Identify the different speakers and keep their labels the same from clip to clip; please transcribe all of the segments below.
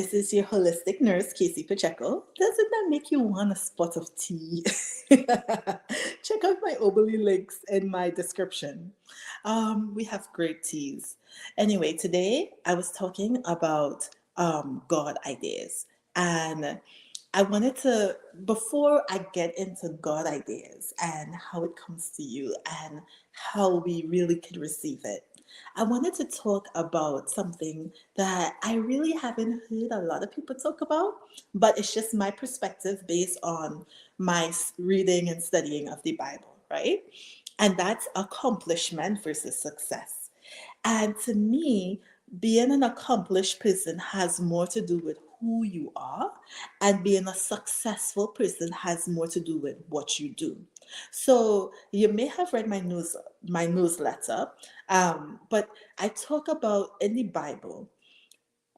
Speaker 1: This is your holistic nurse, Casey Pacheco. Doesn't that make you want a spot of tea? Check out my Oberly links in my description. We have great teas. Anyway, today I was talking about God ideas. And I wanted to, before I get into God ideas and how it comes to you and how we really can receive it, I wanted to talk about something that I really haven't heard a lot of people talk about, but it's just my perspective based on my reading and studying of the Bible, right? And that's accomplishment versus success. And to me, being an accomplished person has more to do with who you are, and being a successful person has more to do with what you do. So you may have read my newsletter, but I talk about in the Bible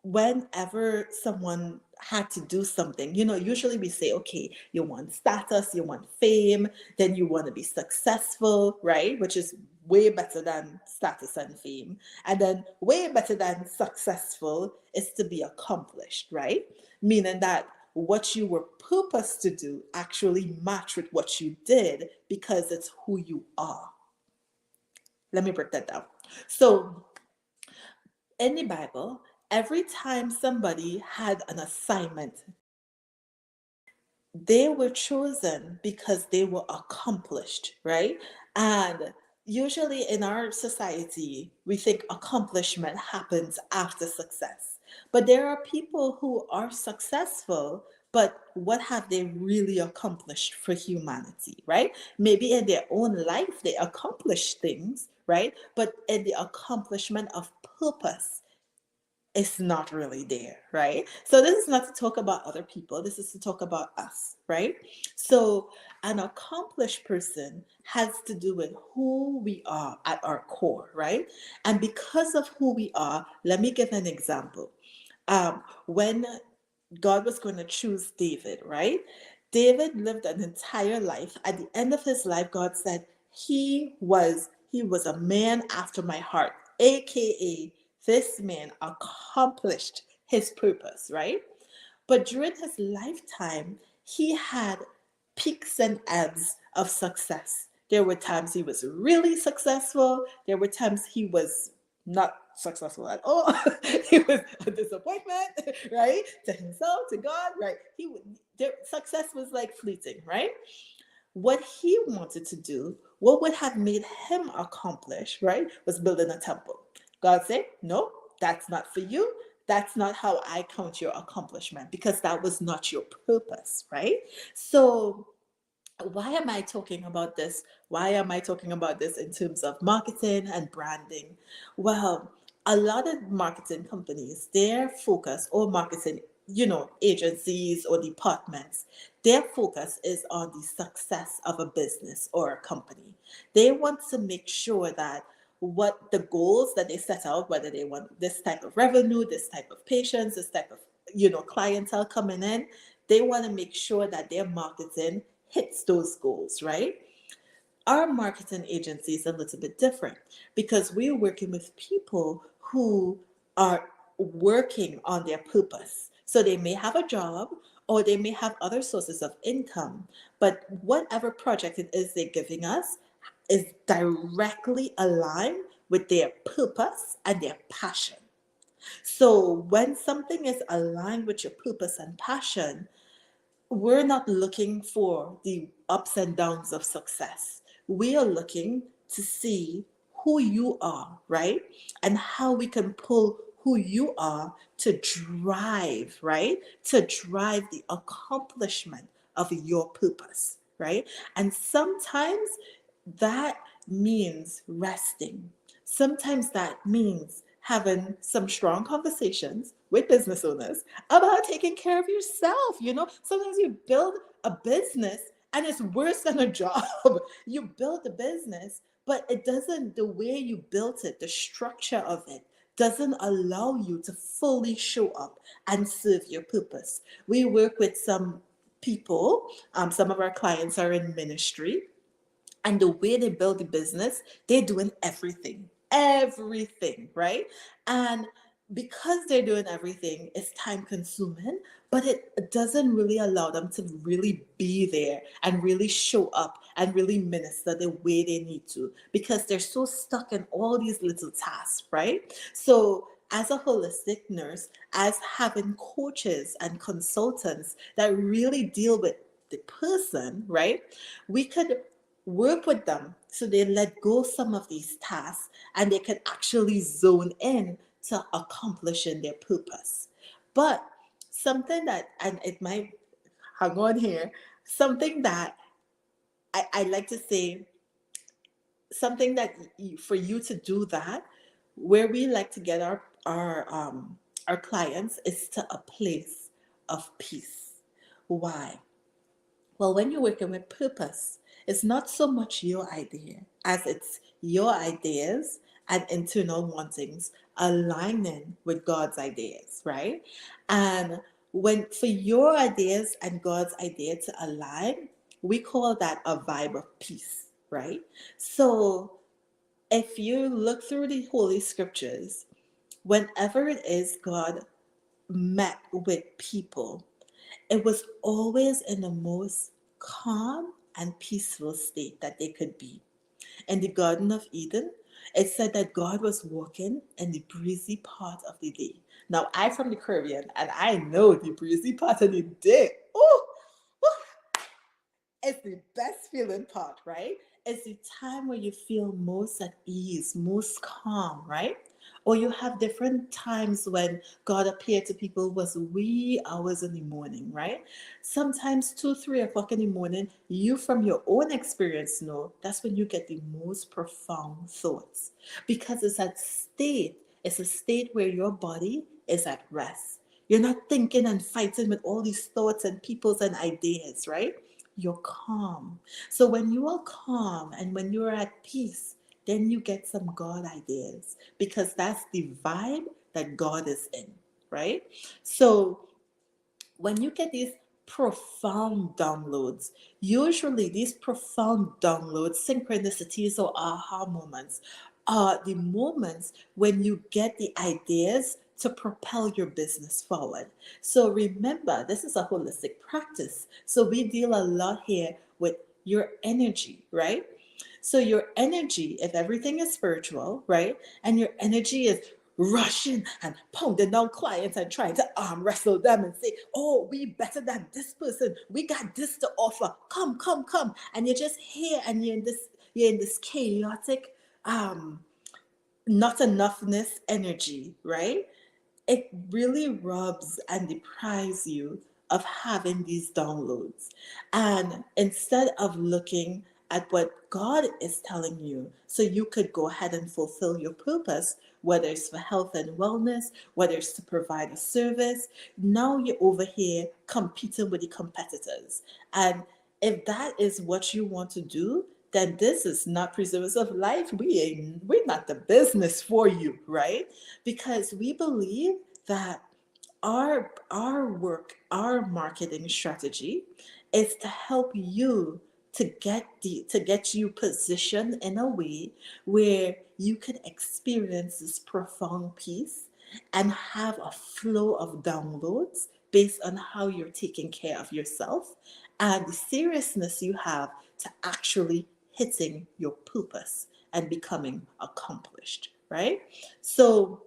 Speaker 1: whenever someone had to do something, usually we say, okay, you want status, you want fame, then you want to be successful, right? Which is way better than status and fame. And then way better than successful is to be accomplished, right? Meaning that what you were purposed to do actually match with what you did because it's who you are. Let me break that down. So in the Bible, every time somebody had an assignment, they were chosen because they were accomplished, right? And usually in our society, we think accomplishment happens after success. But there are people who are successful, but what have they really accomplished for humanity, right? Maybe in their own life, they accomplished things, right? But in the accomplishment of purpose, it's not really there, right? So this is not to talk about other people. This is to talk about us, right? So an accomplished person has to do with who we are at our core, right? And because of who we are, let me give an example. When God was going to choose David, right? David lived an entire life. At the end of his life, God said he was a man after my heart, aka this man accomplished his purpose, right? But during his lifetime, he had peaks and ebbs of success. There were times he was really successful. There were times he was not successful at all. He was a disappointment, right? To himself, to God, right? Success was like fleeting, right? What he wanted to do, what would have made him accomplish, right, was building a temple. God said, no, that's not for you. That's not how I count your accomplishment because that was not your purpose, right? So why am I talking about this? Why am I talking about this in terms of marketing and branding? Well, a lot of marketing companies, their focus, or marketing, agencies or departments, their focus is on the success of a business or a company. They want to make sure that what the goals that they set out, whether they want this type of revenue, this type of patients, this type of clientele coming in, they want to make sure that their marketing hits those goals, right? Our marketing agency is a little bit different because we're working with people who are working on their purpose. So they may have a job or they may have other sources of income, but whatever project it is they're giving us is directly aligned with their purpose and their passion. So when something is aligned with your purpose and passion, we're not looking for the ups and downs of success. We are looking to see who you are, right? And how we can pull who you are to drive, right? To drive the accomplishment of your purpose, right? And sometimes that means resting. Sometimes that means having some strong conversations with business owners about taking care of yourself. Sometimes you build a business and it's worse than a job. You build a business, but the way you built it, the structure of it, doesn't allow you to fully show up and serve your purpose. We work with some people, some of our clients are in ministry, and the way they build the business, they're doing everything, right? And because they're doing everything, it's time consuming, but it doesn't really allow them to really be there and really show up and really minister the way they need to because they're so stuck in all these little tasks, right? So, as a holistic nurse, as having coaches and consultants that really deal with the person, right? We could work with them so they let go some of these tasks and they can actually zone in to accomplishing their purpose. But something that, and it might hang on here, something that I like to say, something that for you to do that, where we like to get our clients is to a place of peace. Why? Well, when you're working with purpose, it's not so much your idea as it's your ideas and internal wantings aligning with God's ideas, right? And when for your ideas and God's idea to align, we call that a vibe of peace, right? So if you look through the Holy Scriptures, whenever it is God met with people, it was always in the most calm and peaceful state that they could be. In the Garden of Eden, it said that God was walking in the breezy part of the day. Now, I'm from the Caribbean and I know the breezy part of the day. Oh, it's the best feeling part, right? It's the time where you feel most at ease, most calm, right? Or you have different times when God appeared to people was wee hours in the morning, right? Sometimes 2, 3 o'clock in the morning, you from your own experience know that's when you get the most profound thoughts. Because it's a state where your body is at rest. You're not thinking and fighting with all these thoughts and peoples and ideas, right? You're calm. So when you are calm and when you're at peace, then you get some God ideas because that's the vibe that God is in, right? So when you get these profound downloads, usually these profound downloads, synchronicities or aha moments, are the moments when you get the ideas to propel your business forward. So remember, this is a holistic practice. So we deal a lot here with your energy, right? So your energy, if everything is spiritual, right, and your energy is rushing and pounding down clients and trying to arm wrestle them and say, "Oh, we better than this person. We got this to offer. Come, come, come!" And you're just here and you're in this chaotic, not enoughness energy, right? It really robs and deprives you of having these downloads. And instead of looking at what God is telling you, so you could go ahead and fulfill your purpose, whether it's for health and wellness, whether it's to provide a service, now you're over here competing with the competitors. And if that is what you want to do, then this is not preservers of life. We're not the business for you, right? Because we believe that our work, our marketing strategy is to help you to get you positioned in a way where you can experience this profound peace and have a flow of downloads based on how you're taking care of yourself and the seriousness you have to actually hitting your purpose and becoming accomplished, right? So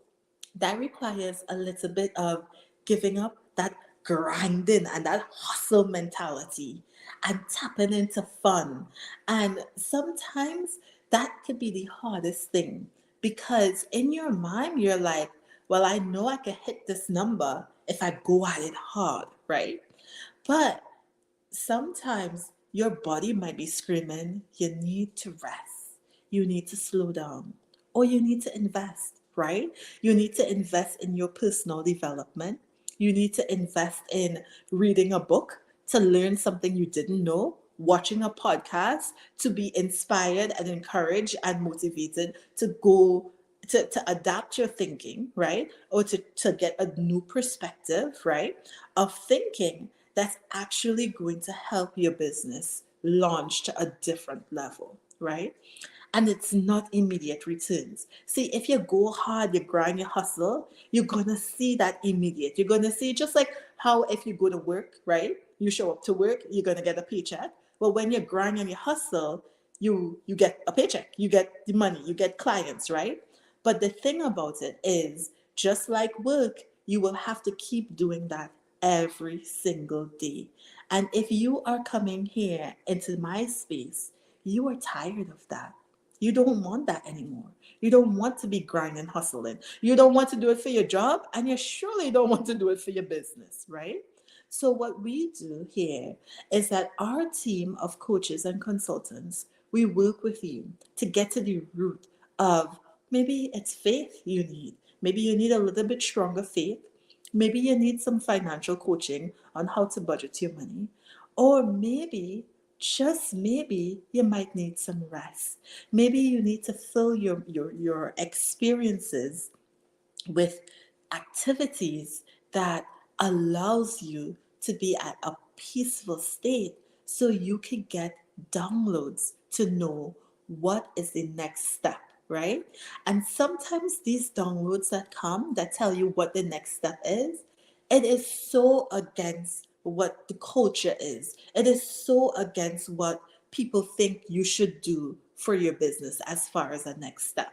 Speaker 1: that requires a little bit of giving up that grinding and that hustle mentality and tapping into fun. And sometimes that could be the hardest thing because in your mind, you're like, well, I know I can hit this number if I go at it hard, right? But sometimes your body might be screaming, you need to rest, you need to slow down, or you need to invest, right? You need to invest in your personal development. You need to invest in reading a book to learn something you didn't know, watching a podcast to be inspired and encouraged and motivated to go to adapt your thinking, right? Or to get a new perspective, right? Of thinking that's actually going to help your business launch to a different level, right? And it's not immediate returns. See, if you go hard, you grind, you hustle, you're gonna see that immediate. You're gonna see just like how if you go to work, right? You show up to work, you're gonna get a paycheck. But when you grind and you hustle, you get a paycheck, you get the money, you get clients, right? But the thing about it is, just like work, you will have to keep doing that every single day. And if you are coming here into my space, you are tired of that. You don't want that anymore. You don't want to be grinding, hustling. You don't want to do it for your job, and you surely don't want to do it for your business, right? So, what we do here is that our team of coaches and consultants, we work with you to get to the root of maybe it's faith you need. Maybe you need a little bit stronger faith. Maybe you need some financial coaching on how to budget your money. Or maybe, just maybe, you might need some rest. Maybe you need to fill your experiences with activities that allows you to be at a peaceful state so you can get downloads to know what is the next step, right? And sometimes these downloads that come that tell you what the next step is, it is so against what the culture is. It is so against what people think you should do for your business as far as the next step.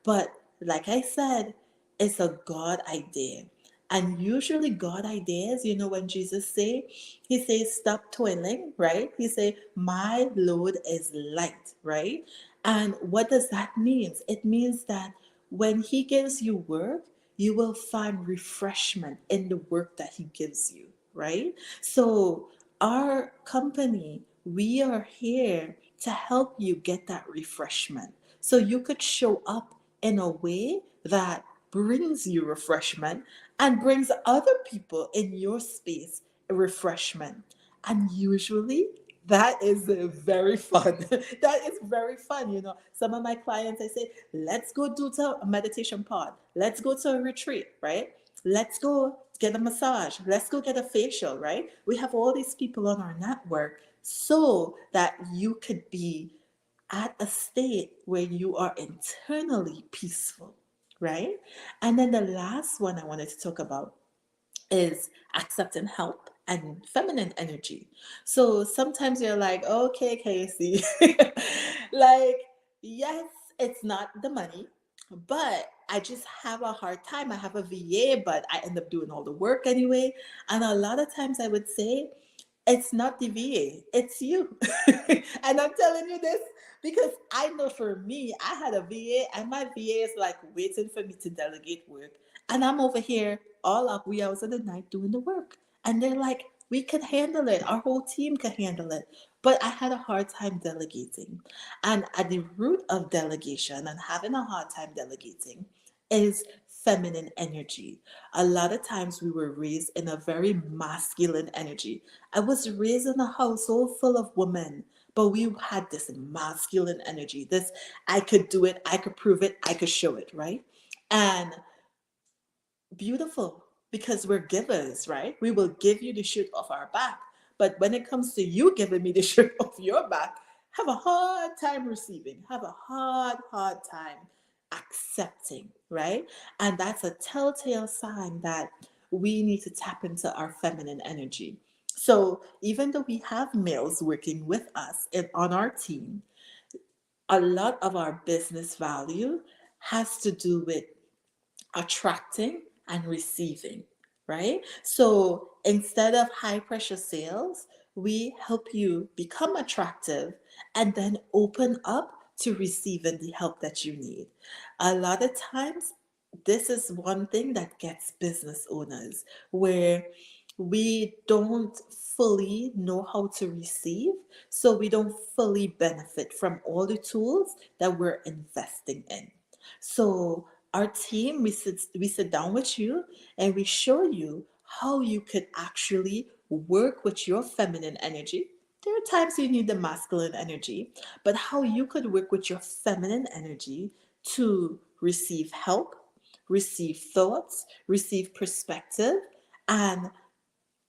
Speaker 1: But like I said, it's a God idea. And usually God ideas, when Jesus he says, stop toiling, right? He say, my load is light, right? And what does that mean? It means that when he gives you work, you will find refreshment in the work that he gives you, right? So our company, we are here to help you get that refreshment. So you could show up in a way that brings you refreshment and brings other people in your space refreshment. And usually that is very fun. That is very fun. Some of my clients, I say, let's go do a meditation pod. Let's go to a retreat, right? Let's go get a massage. Let's go get a facial, right? We have all these people on our network so that you could be at a state where you are internally peaceful, right? And then the last one I wanted to talk about is accepting help and feminine energy. So sometimes you're like, okay, Casey, like, yes, it's not the money, but I just have a hard time. I have a VA, but I end up doing all the work anyway. And a lot of times I would say, it's not the VA, it's you. And I'm telling you this because I know for me, I had a VA and my VA is like waiting for me to delegate work. And I'm over here all up wee hours of the night doing the work. And they're like, we could handle it. Our whole team could handle it. But I had a hard time delegating. And at the root of delegation and having a hard time delegating is feminine energy. A lot of times we were raised in a very masculine energy. I was raised in a household full of women, but we had this masculine energy. This, I could do it, I could prove it, I could show it, right? And beautiful, because we're givers, right? We will give you the shirt off our back. But when it comes to you giving me the shirt off your back, have a hard time receiving, have a hard time accepting, right? And that's a telltale sign that we need to tap into our feminine energy. So even though we have males working with us on our team, a lot of our business value has to do with attracting and receiving, right? So instead of high pressure sales, we help you become attractive and then open up to receiving the help that you need. A lot of times, this is one thing that gets business owners where we don't fully know how to receive, so we don't fully benefit from all the tools that we're investing in. So our team, we sit down with you and we show you how you could actually work with your feminine energy. There are times you need the masculine energy, but how you could work with your feminine energy to receive help, receive thoughts, receive perspective, and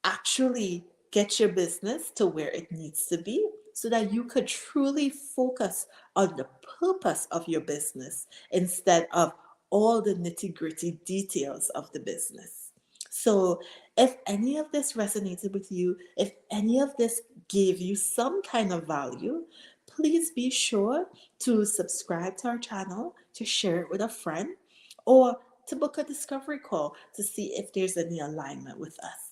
Speaker 1: actually get your business to where it needs to be so that you could truly focus on the purpose of your business instead of all the nitty gritty details of the business. So, if any of this resonated with you, if any of this gave you some kind of value, please be sure to subscribe to our channel, to share it with a friend, or to book a discovery call to see if there's any alignment with us.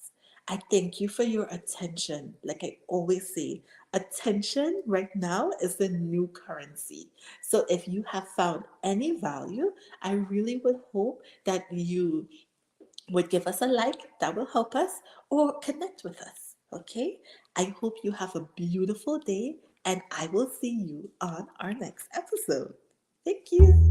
Speaker 1: I thank you for your attention. Like I always say, attention right now is the new currency. So if you have found any value, I really would hope that you would give us a like, that will help us, or connect with us. Okay? I hope you have a beautiful day, and I will see you on our next episode. Thank you.